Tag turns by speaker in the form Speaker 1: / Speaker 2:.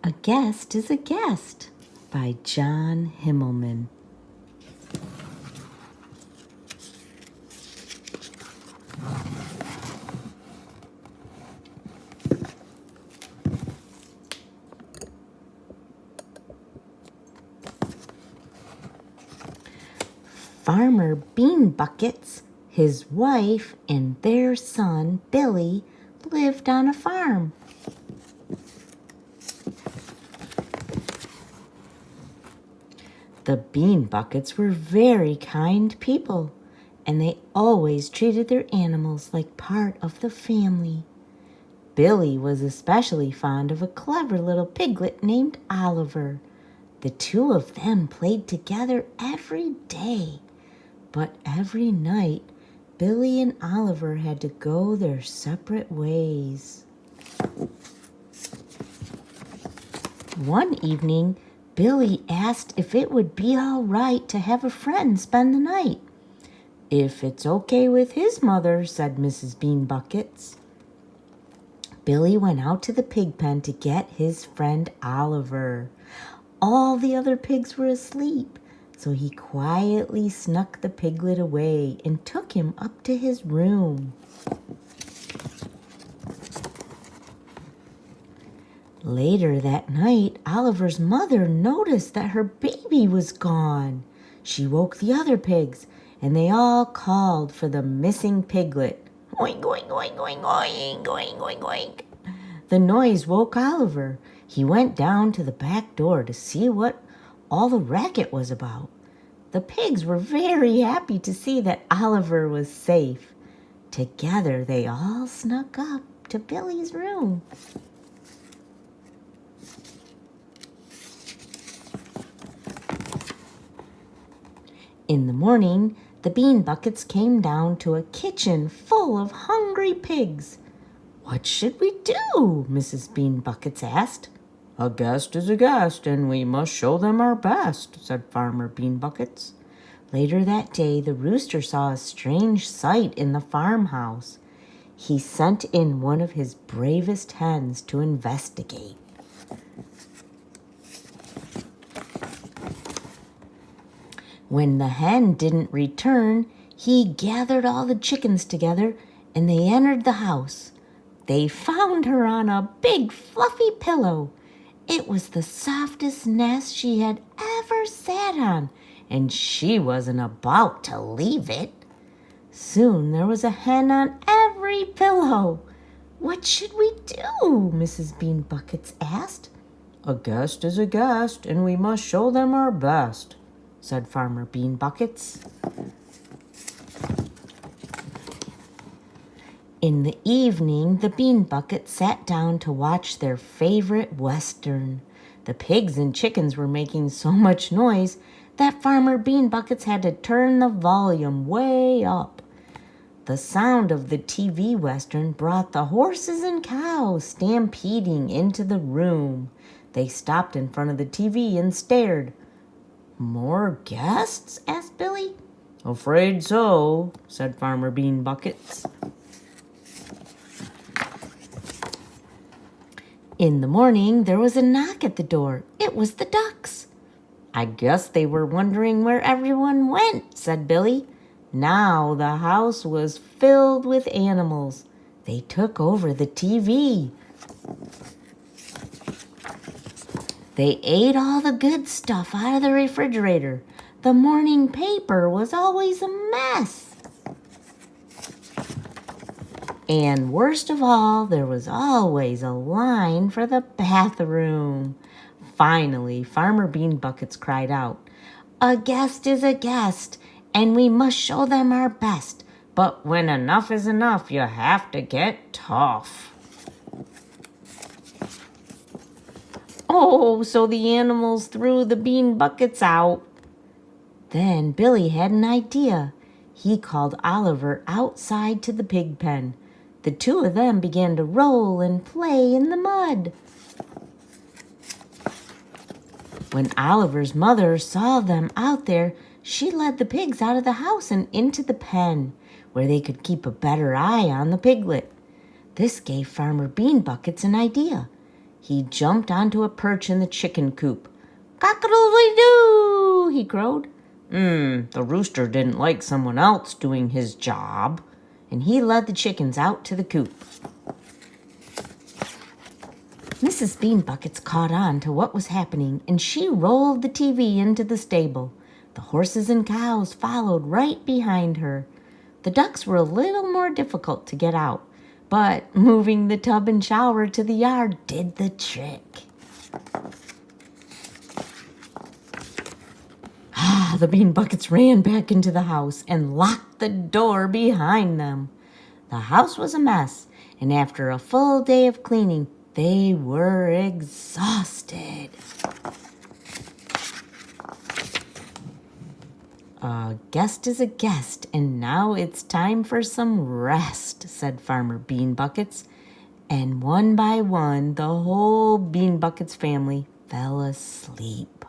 Speaker 1: A Guest is a Guest by John Himmelman. Farmer Beanbuckets, his wife, and their son, Billy, lived on a farm. The Beanbuckets were very kind people, and they always treated their animals like part of the family. Billy was especially fond of a clever little piglet named Oliver. The two of them played together every day, but every night Billy and Oliver had to go their separate ways. One evening, Billy asked if it would be all right to have a friend spend the night. "If it's okay with his mother," said Mrs. Beanbuckets. Billy went out to the pig pen to get his friend Oliver. All the other pigs were asleep, so he quietly snuck the piglet away and took him up to his room. Later that night, Oliver's mother noticed that her baby was gone. She woke the other pigs, and they all called for the missing piglet. Oink, oink, oink, oink, oink, oink, oink, oink. The noise woke Oliver. He went down to the back door to see what all the racket was about. The pigs were very happy to see that Oliver was safe. Together, they all snuck up to Billy's room. In the morning, the Beanbuckets came down to a kitchen full of hungry pigs. "What should we do?" Mrs. Beanbuckets asked. "A guest is a guest, and we must show them our best," said Farmer Beanbuckets. Later that day, the rooster saw a strange sight in the farmhouse. He sent in one of his bravest hens to investigate. When the hen didn't return, he gathered all the chickens together and they entered the house. They found her on a big fluffy pillow. It was the softest nest she had ever sat on, and she wasn't about to leave it. Soon there was a hen on every pillow. "What should we do?" Mrs. Beanbuckets asked. "A guest is a guest, and we must show them our best," said Farmer Beanbuckets. In the evening, the Beanbuckets sat down to watch their favorite Western. The pigs and chickens were making so much noise that Farmer Beanbuckets had to turn the volume way up. The sound of the TV Western brought the horses and cows stampeding into the room. They stopped in front of the TV and stared. "More guests?" asked Billy. "Afraid so," said Farmer Beanbuckets. In the morning, there was a knock at the door. It was the ducks. "I guess they were wondering where everyone went," said Billy. Now the house was filled with animals. They took over the TV. They ate all the good stuff out of the refrigerator. The morning paper was always a mess. And worst of all, there was always a line for the bathroom. Finally, Farmer Beanbuckets cried out, "A guest is a guest, and we must show them our best. But when enough is enough, you have to get tough." Oh, so the animals threw the Beanbuckets out. Then Billy had an idea. He called Oliver outside to the pig pen. The two of them began to roll and play in the mud. When Oliver's mother saw them out there, she led the pigs out of the house and into the pen, where they could keep a better eye on the piglet. This gave Farmer Beanbuckets an idea. He jumped onto a perch in the chicken coop. "Cock-a-doodle-doo!" he crowed. The rooster didn't like someone else doing his job, and he led the chickens out to the coop. Mrs. Beanbuckets caught on to what was happening, and she rolled the TV into the stable. The horses and cows followed right behind her. The ducks were a little more difficult to get out, but moving the tub and shower to the yard did the trick. The Beanbuckets ran back into the house and locked the door behind them. The house was a mess, and after a full day of cleaning, they were exhausted. "A guest is a guest, and now it's time for some rest," said Farmer Beanbuckets. And one by one, the whole Beanbuckets family fell asleep.